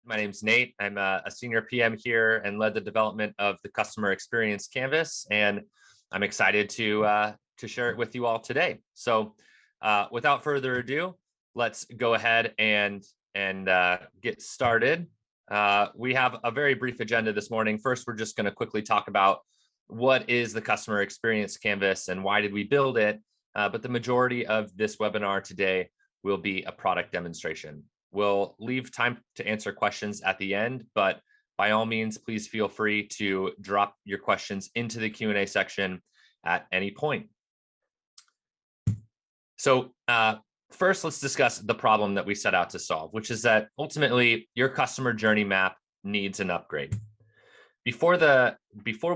My name's Nate. I'm a senior PM here and led the development of the customer experience canvas, and I'm excited to share it with you all today. So, without further ado, let's go ahead and get started. We have a very brief agenda this morning. First, we're just going to quickly talk about what is the customer experience canvas and why did we build it. But the majority of this webinar today will be a product demonstration. We'll leave time to answer questions at the end, but by all means, please feel free to drop your questions into the Q&A section at any point. So first, let's discuss the problem that we set out to solve, which is that ultimately your customer journey map needs an upgrade. Before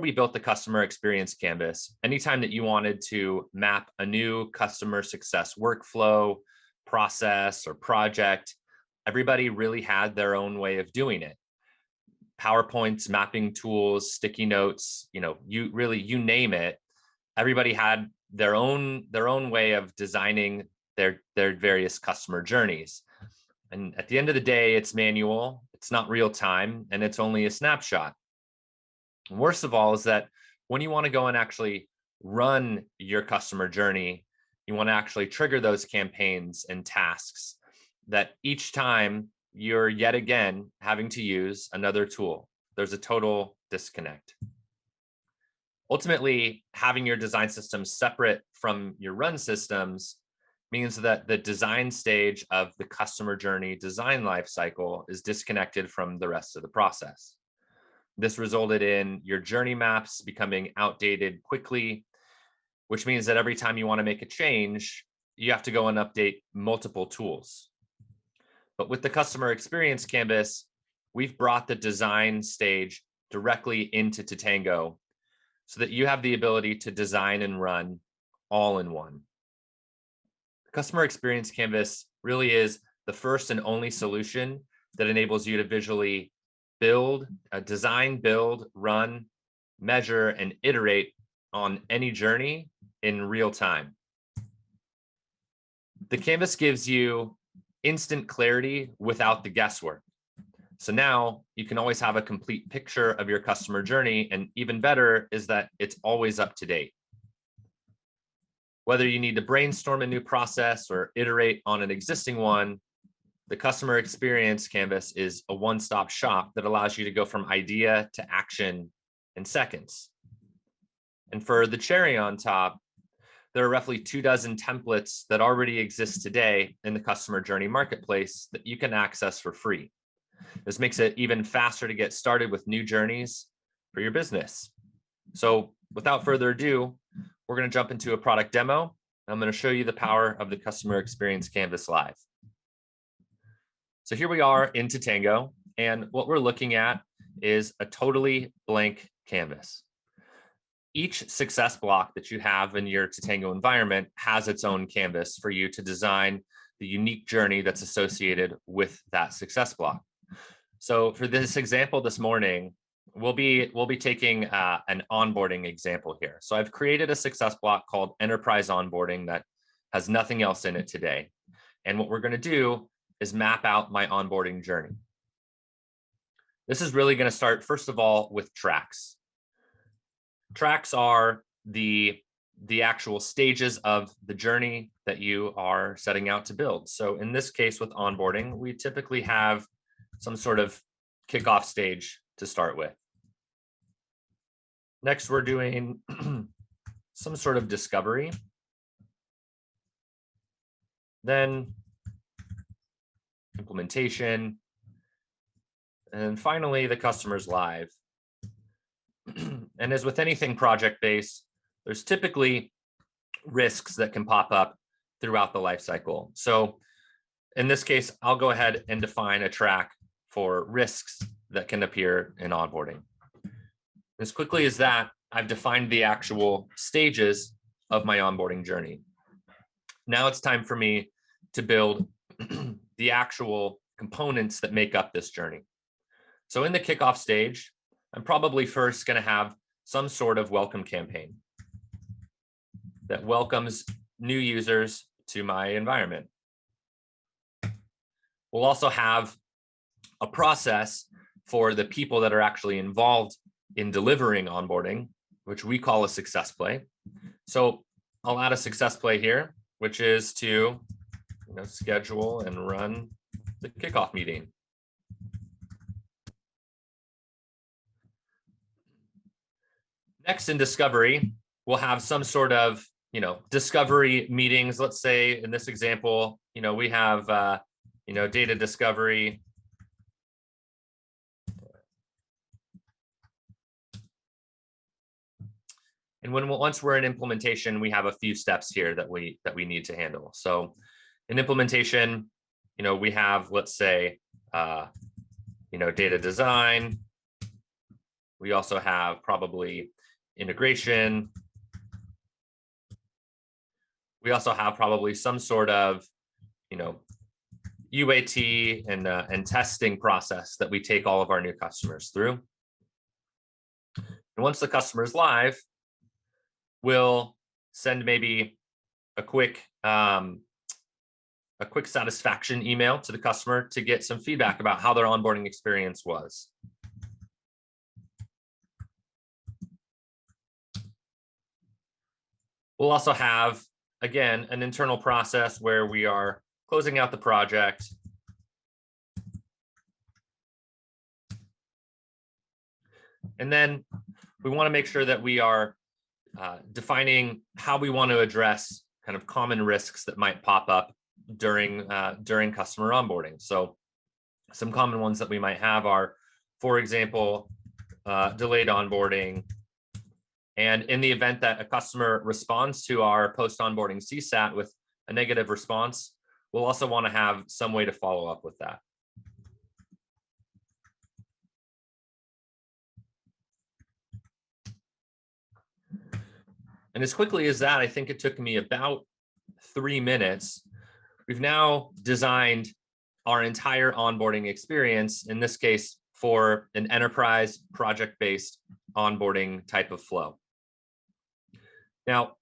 we built the customer experience canvas, anytime that you wanted to map a new customer success workflow, process, or project, everybody really had their own way of doing it. PowerPoints, mapping tools, sticky notes, you name it. Everybody had their own way of designing their various customer journeys. And at the end of the day, it's manual, it's not real time, and it's only a snapshot. And worst of all is that when you want to go and actually run your customer journey, you want to actually trigger those campaigns and tasks, that each time you're yet again having to use another tool. There's a total disconnect. Ultimately, having your design systems separate from your run systems means that the design stage of the customer journey design lifecycle is disconnected from the rest of the process. This resulted in your journey maps becoming outdated quickly, which means that every time you want to make a change, you have to go and update multiple tools. But with the customer experience canvas, we've brought the design stage directly into Tatango so that you have the ability to design and run all in one. The customer experience canvas really is the first and only solution that enables you to visually design, build, run, measure, and iterate on any journey in real time. The canvas gives you instant clarity without the guesswork. So now you can always have a complete picture of your customer journey, and even better is that it's always up to date. Whether you need to brainstorm a new process or iterate on an existing one, the customer experience canvas is a one-stop shop that allows you to go from idea to action in seconds. And for the cherry on top, there are roughly 24 templates that already exist today in the customer journey marketplace that you can access for free. This makes it even faster to get started with new journeys for your business. So without further ado, we're going to jump into a product demo. I'm going to show you the power of the customer experience canvas live. So here we are in Tatango, and what we're looking at is a totally blank canvas. Each success block that you have in your Tatango environment has its own canvas for you to design the unique journey that's associated with that success block. So for this example this morning, we'll be taking an onboarding example here. So I've created a success block called Enterprise Onboarding that has nothing else in it today. And what we're going to do is map out my onboarding journey. This is really going to start, first of all, with tracks. Tracks are the actual stages of the journey that you are setting out to build. So in this case with onboarding, we typically have some sort of kickoff stage to start with. Next, we're doing some sort of discovery. Then implementation. And finally, the customer's live. And as with anything project-based, there's typically risks that can pop up throughout the life cycle. So in this case, I'll go ahead and define a track for risks that can appear in onboarding. As quickly as that, I've defined the actual stages of my onboarding journey. Now it's time for me to build the actual components that make up this journey. So in the kickoff stage, I'm probably first going to have some sort of welcome campaign that welcomes new users to my environment. We'll also have a process for the people that are actually involved in delivering onboarding, which we call a success play. So I'll add a success play here, which is to schedule and run the kickoff meeting. Next, in discovery, we'll have some sort of discovery meetings. Let's say in this example, we have data discovery. And once we're in implementation, we have a few steps here that we need to handle. So in implementation, we have, let's say, data design. We also have probably integration. We also have probably some sort of, UAT and testing process that we take all of our new customers through. And once the customer is live, we'll send maybe a quick satisfaction email to the customer to get some feedback about how their onboarding experience was. We'll also have, again, an internal process where we are closing out the project. And then we want to make sure that we are defining how we want to address kind of common risks that might pop up during customer onboarding. So some common ones that we might have are, for example, delayed onboarding. And in the event that a customer responds to our post-onboarding CSAT with a negative response, we'll also want to have some way to follow up with that. And as quickly as that, I think it took me about 3 minutes. We've now designed our entire onboarding experience, in this case, for an enterprise project-based onboarding type of flow. Now,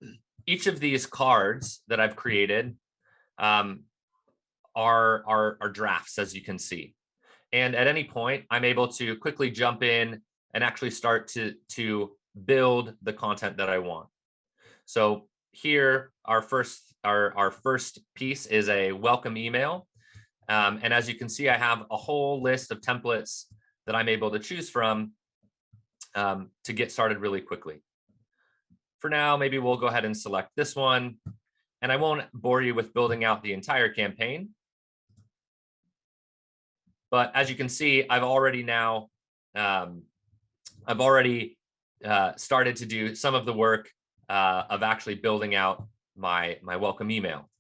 each of these cards that I've created are drafts, as you can see. And at any point, I'm able to quickly jump in and actually start to build the content that I want. So here, our first piece is a welcome email. And as you can see, I have a whole list of templates that I'm able to choose from to get started really quickly. For now, maybe we'll go ahead and select this one. And I won't bore you with building out the entire campaign. But as you can see, I've already started to do some of the work of actually building out my welcome email.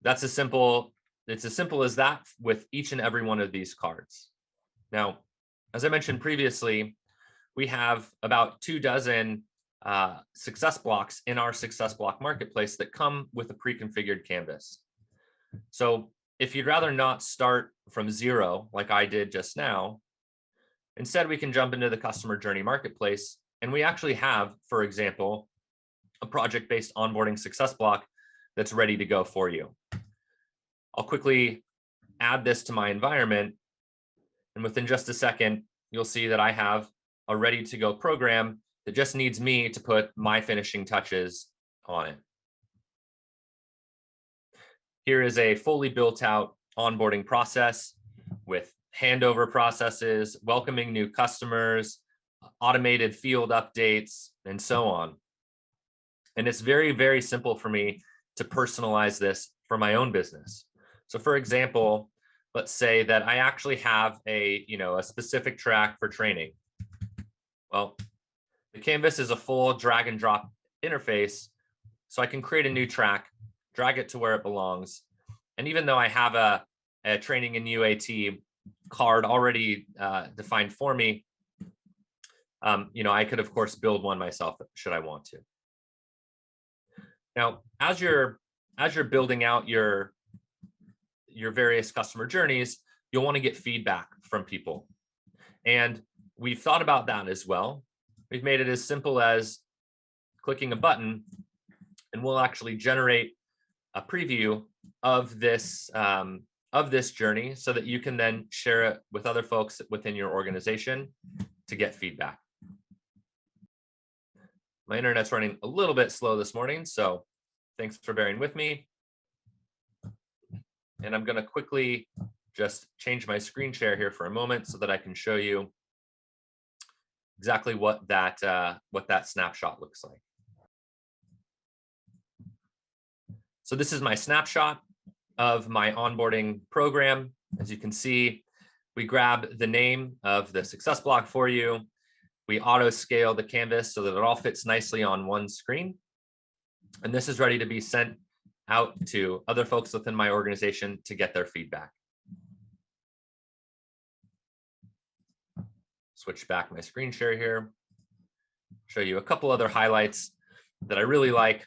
It's as simple as that with each and every one of these cards. Now, as I mentioned previously, we have about 24 success blocks in our success block marketplace that come with a pre-configured canvas. So if you'd rather not start from zero, like I did just now, instead we can jump into the customer journey marketplace. And we actually have, for example, a project-based onboarding success block that's ready to go for you. I'll quickly add this to my environment. And within just a second, you'll see that I have a ready to go program that just needs me to put my finishing touches on it. Here is a fully built out onboarding process with handover processes, welcoming new customers, automated field updates, and so on. And it's very, very simple for me to personalize this for my own business. So for example, let's say that I actually have a specific track for training. Well, the canvas is a full drag and drop interface, so I can create a new track, drag it to where it belongs. And even though I have a training in UAT card already defined for me, I could, of course, build one myself should I want to. Now, as you're building out your various customer journeys, you'll want to get feedback from people. And we've thought about that as well. We've made it as simple as clicking a button, and we'll actually generate a preview of this of this journey so that you can then share it with other folks within your organization to get feedback. My internet's running a little bit slow this morning, so thanks for bearing with me. And I'm going to quickly just change my screen share here for a moment so that I can show you exactly what that snapshot looks like. So this is my snapshot of my onboarding program. As you can see, we grab the name of the success block for you. We auto scale the canvas so that it all fits nicely on one screen. And this is ready to be sent out to other folks within my organization to get their feedback. Switch back my screen share here. Show you a couple other highlights that I really like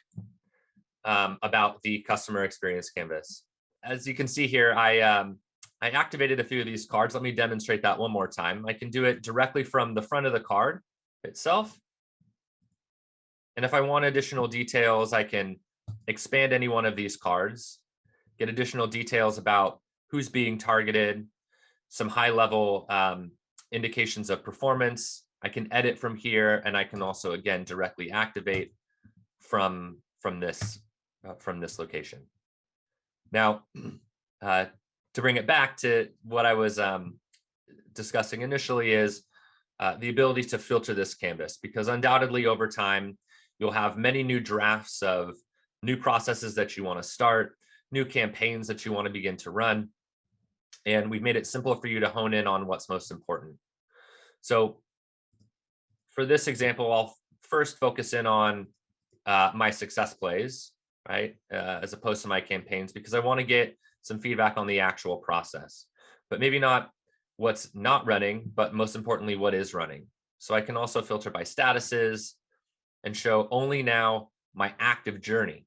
about the customer experience canvas. As you can see here, I activated a few of these cards. Let me demonstrate that one more time. I can do it directly from the front of the card itself. And if I want additional details, I can expand any one of these cards, get additional details about who's being targeted, some high-level indications of performance. I can edit from here, and I can also, again, directly activate from this location. Now, to bring it back to what I was discussing initially is the ability to filter this canvas, because undoubtedly over time, you'll have many new drafts of new processes that you want to start, new campaigns that you want to begin to run. And we've made it simple for you to hone in on what's most important. So for this example, I'll first focus in on my success plays, right? As opposed to my campaigns, because I want to get some feedback on the actual process, but maybe not what's not running, but most importantly, what is running. So I can also filter by statuses and show only now my active journey.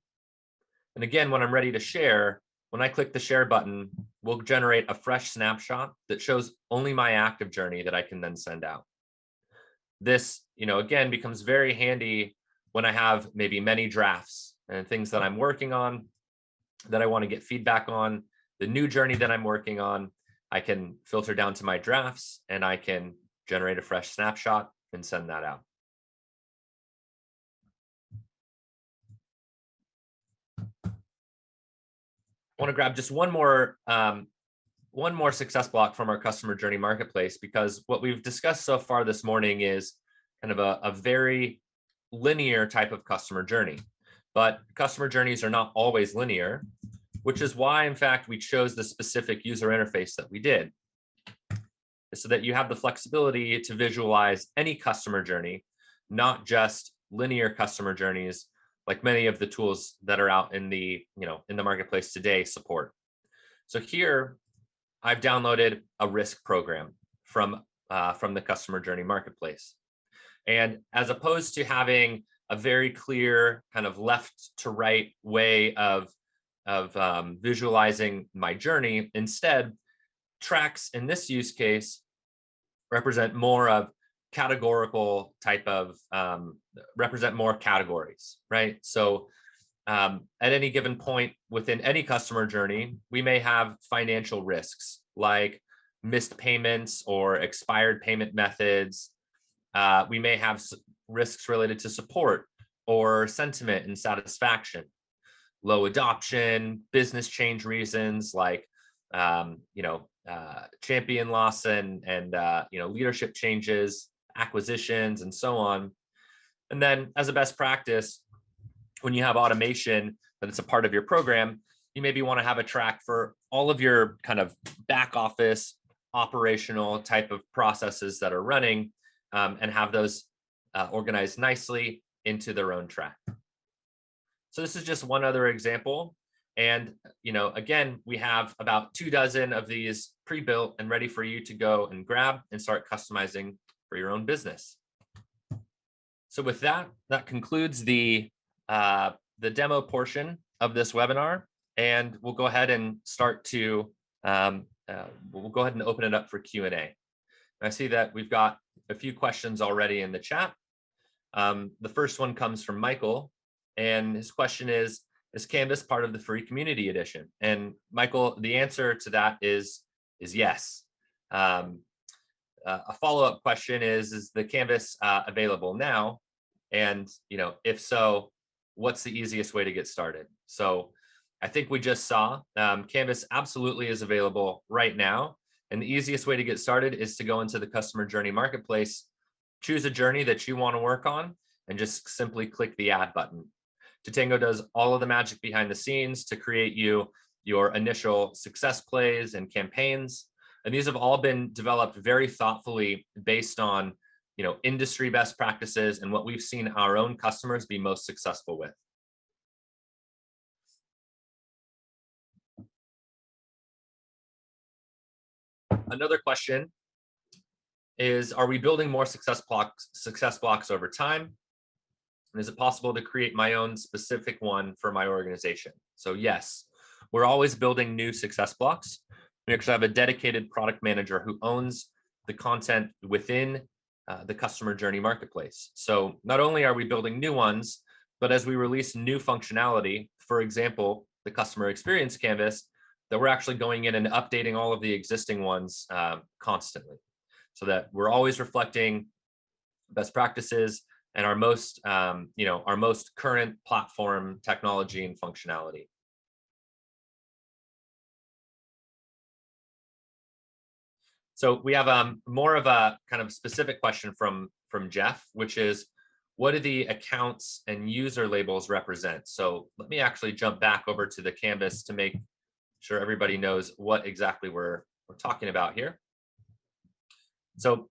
And again, when I'm ready to share, when I click the share button, we'll generate a fresh snapshot that shows only my active journey that I can then send out. This, again, becomes very handy when I have maybe many drafts and things that I'm working on that I want to get feedback on. The new journey that I'm working on, I can filter down to my drafts and I can generate a fresh snapshot and send that out. I want to grab just one more success block from our customer journey marketplace, because what we've discussed so far this morning is kind of a very linear type of customer journey, but customer journeys are not always linear, which is why, in fact, we chose the specific user interface that we did, so that you have the flexibility to visualize any customer journey, not just linear customer journeys like many of the tools that are out in the marketplace today support. So here I've downloaded a risk program from the customer journey marketplace. And as opposed to having a very clear kind of left to right way of visualizing my journey, instead, tracks in this use case represent more of categorical type of represent more categories, right? So at any given point within any customer journey, we may have financial risks like missed payments or expired payment methods. We may have risks related to support or sentiment and satisfaction, low adoption, business change reasons like champion loss and leadership changes, acquisitions, and so on. And then as a best practice, when you have automation that it's a part of your program, you maybe want to have a track for all of your kind of back office operational type of processes that are running, and have those organized nicely into their own track. So this is just one other example. And, again, we have about 24 of these pre-built and ready for you to go and grab and start customizing for your own business. So with that concludes the demo portion of this webinar, and we'll go ahead and start to, we'll go ahead and open it up for Q&A. I see that we've got a few questions already in the chat. The first one comes from Michael, and his question is, is Canvas part of the free community edition? And Michael, the answer to that is yes. A follow-up question is the Canvas available now? And if so, what's the easiest way to get started? So I think we just saw Canvas absolutely is available right now. And the easiest way to get started is to go into the customer journey marketplace, choose a journey that you want to work on, and just simply click the add button. Tatango does all of the magic behind the scenes to create you your initial success plays and campaigns. And these have all been developed very thoughtfully based on industry best practices and what we've seen our own customers be most successful with. Another question is, are we building more success blocks over time? And is it possible to create my own specific one for my organization? So yes, we're always building new success blocks. We actually have a dedicated product manager who owns the content within the customer journey marketplace. So not only are we building new ones, but as we release new functionality, for example, the customer experience canvas, that we're actually going in and updating all of the existing ones constantly, so that we're always reflecting best practices and our most, our most current platform technology and functionality. So we have more of a kind of specific question from Jeff, which is, what do the accounts and user labels represent? So let me actually jump back over to the canvas to make sure everybody knows what exactly we're talking about here. So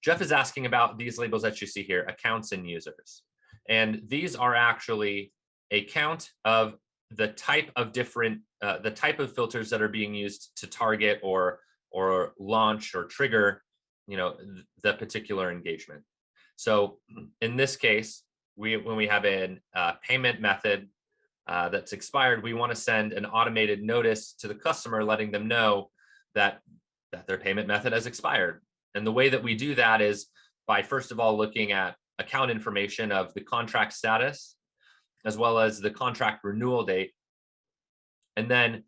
Jeff is asking about these labels that you see here, accounts and users. And these are actually a count of the type of filters that are being used to target or launch or trigger, the particular engagement. So in this case, when we have a payment method that's expired, we want to send an automated notice to the customer letting them know that their payment method has expired. And the way that we do that is by, first of all, looking at account information of the contract status, as well as the contract renewal date. And then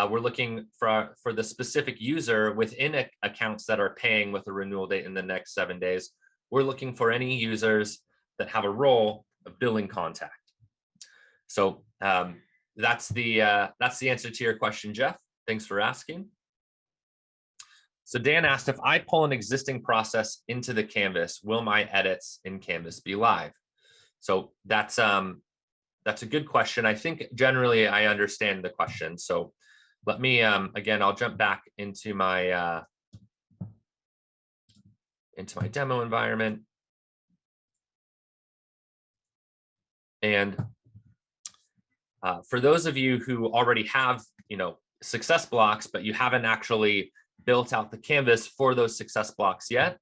we're looking for the specific user within accounts that are paying with a renewal date in the next 7 days. We're looking for any users that have a role of billing contact. So that's the answer to your question, Jeff. Thanks for asking. So Dan asked, if I pull an existing process into the canvas, will my edits in Canvas be live? So that's a good question. I think generally I understand the question. So let me, again, I'll jump back into my demo environment. And for those of you who already have, success blocks, but you haven't actually built out the canvas for those success blocks yet,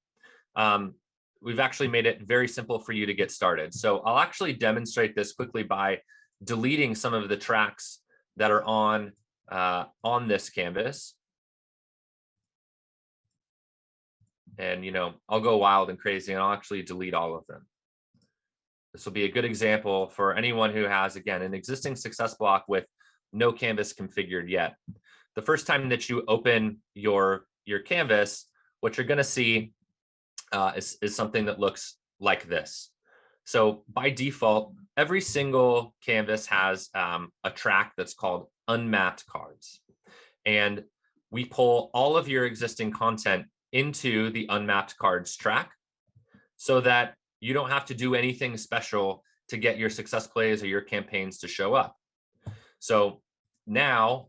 we've actually made it very simple for you to get started. So I'll actually demonstrate this quickly by deleting some of the tracks that are on this canvas. And, I'll go wild and crazy and I'll actually delete all of them. This will be a good example for anyone who has, again, an existing success block with no canvas configured yet. The first time that you open your canvas, what you're going to see is something that looks like this. So by default, every single canvas has a track that's called unmapped cards. And we pull all of your existing content into the unmapped cards track so that you don't have to do anything special to get your success plays or your campaigns to show up. So now,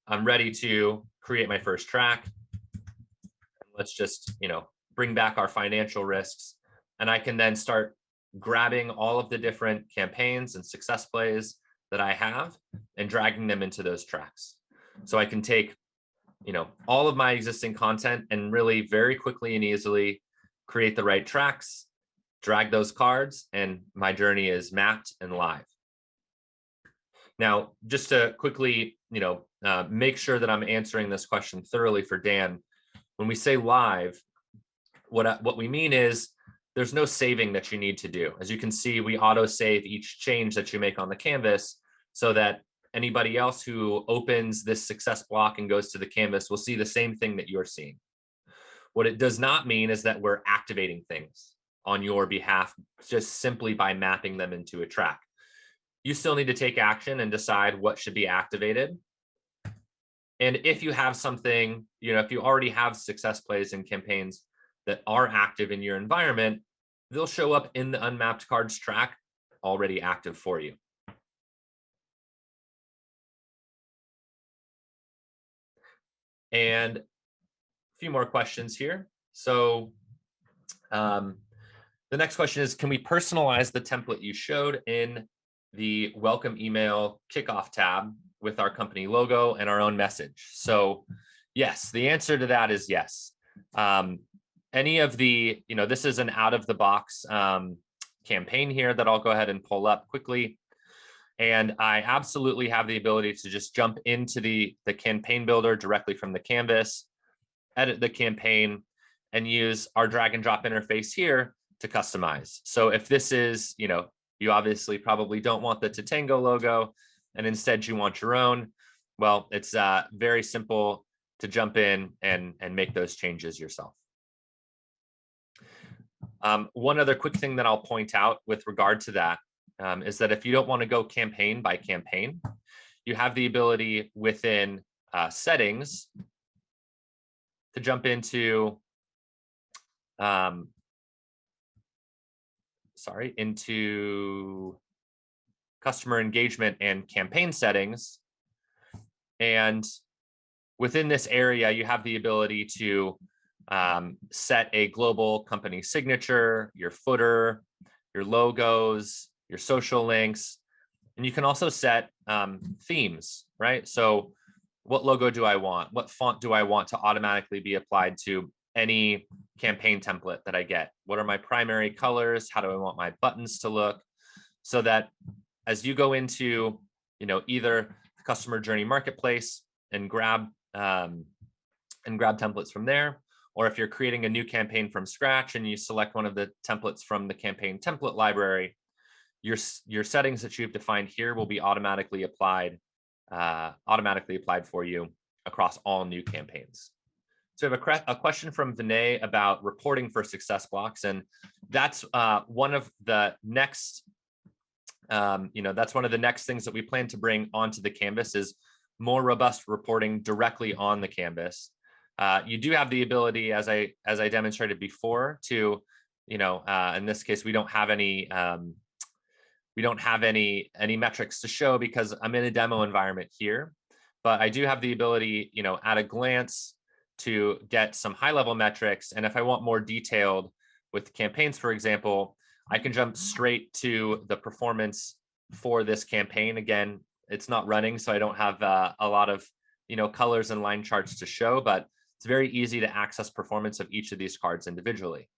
I'm ready to create my first track. Let's just, bring back our financial risks. And I can then start grabbing all of the different campaigns and success plays that I have and dragging them into those tracks. So I can take, all of my existing content and really very quickly and easily create the right tracks, drag those cards, and my journey is mapped and live. Now, just to quickly, make sure that I'm answering this question thoroughly for Dan, when we say live, what we mean is there's no saving that you need to do. As you can see, we auto save each change that you make on the canvas so that anybody else who opens this success block and goes to the canvas will see the same thing that you're seeing. What it does not mean is that we're activating things on your behalf just simply by mapping them into a track. You still need to take action and decide what should be activated. And if you have something, if you already have success plays and campaigns that are active in your environment, they'll show up in the unmapped cards track already active for you. And a few more questions here. So the next question is, can we personalize the template you showed in the welcome email kickoff tab with our company logo and our own message? So yes, the answer to that is yes. Any of the, this is an out of the box campaign here that I'll go ahead and pull up quickly. And I absolutely have the ability to just jump into the campaign builder directly from the canvas, edit the campaign, and use our drag and drop interface here to customize. So if this is, you obviously probably don't want the Tatango logo, and instead you want your own, well, it's very simple to jump in and make those changes yourself. One other quick thing that I'll point out with regard to that is that if you don't want to go campaign by campaign, you have the ability within settings to jump into, into customer engagement and campaign settings. And within this area, you have the ability to set a global company signature, your footer, your logos, your social links, and you can also set themes, right? So what logo do I want? What font do I want to automatically be applied to any campaign template that I get? What are my primary colors? How do I want my buttons to look? So that as you go into, either the customer journey marketplace and grab templates from there, or if you're creating a new campaign from scratch and you select one of the templates from the campaign template library, your settings that you've defined here will be automatically applied for you across all new campaigns. So I have a question from Vinay about reporting for success blocks, and that's one of the next, that's one of the next things that we plan to bring onto the canvas is more robust reporting directly on the canvas. You do have the ability, as I demonstrated before, to, in this case, we don't have any metrics to show because I'm in a demo environment here, but I do have the ability, at a glance to get some high level metrics. And if I want more detailed with campaigns, for example, I can jump straight to the performance for this campaign. Again, it's not running, so I don't have a lot of, colors and line charts to show, but it's very easy to access performance of each of these cards individually.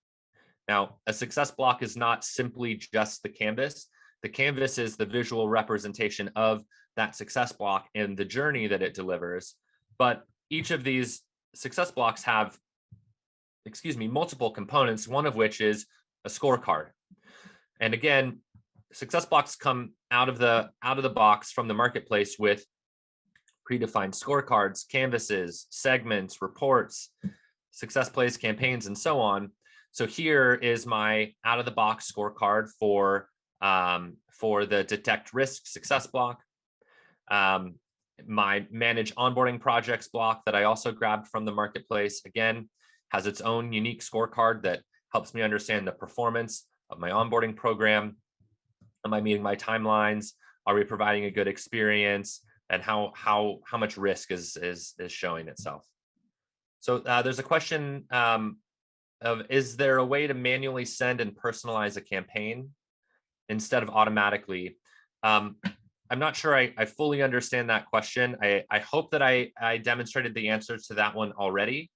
Now, a success block is not simply just the canvas. The canvas is the visual representation of that success block and the journey that it delivers. But each of these success blocks have, multiple components, one of which is a scorecard. And again, success blocks come out of the box from the marketplace with predefined scorecards, canvases, segments, reports, success plays, campaigns, and so on. So here is my out of the box scorecard for the detect risk success block, my manage onboarding projects block that I also grabbed from the marketplace, again, has its own unique scorecard that helps me understand the performance of my onboarding program. Am I meeting my timelines? Are we providing a good experience? And how much risk is showing itself? So there's a question of, is there a way to manually send and personalize a campaign instead of automatically? I'm not sure I fully understand that question. I hope that I demonstrated the answer to that one already.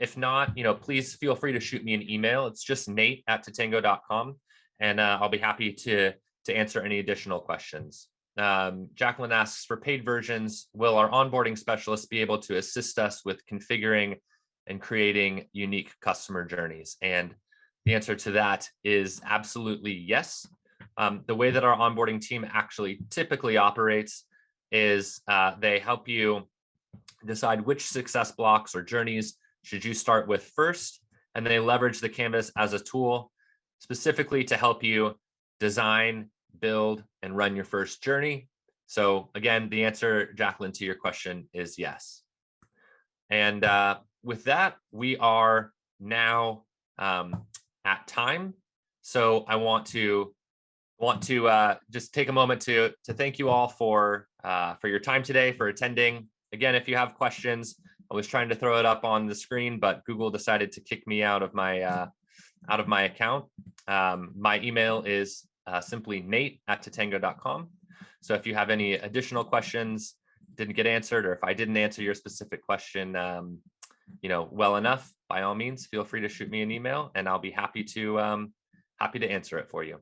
If not, please feel free to shoot me an email. It's just nate@tatango.com, and I'll be happy to answer any additional questions. Jacqueline asks, for paid versions, will our onboarding specialists be able to assist us with configuring and creating unique customer journeys? And The answer to that is absolutely yes. The way that our onboarding team actually typically operates is they help you decide which success blocks or journeys should you start with first, and they leverage the Canvas as a tool specifically to help you design, build, and run your first journey. So again, the answer, Jacqueline, to your question is yes. And with that, we are now at time. So I want to just take a moment to thank you all for your time today, for attending. Again, if you have questions, I was trying to throw it up on the screen, but Google decided to kick me out of my account. My email is simply nate@tatango.com. So if you have any additional questions, didn't get answered, or if I didn't answer your specific question, well enough, by all means, feel free to shoot me an email, and I'll be happy to answer it for you.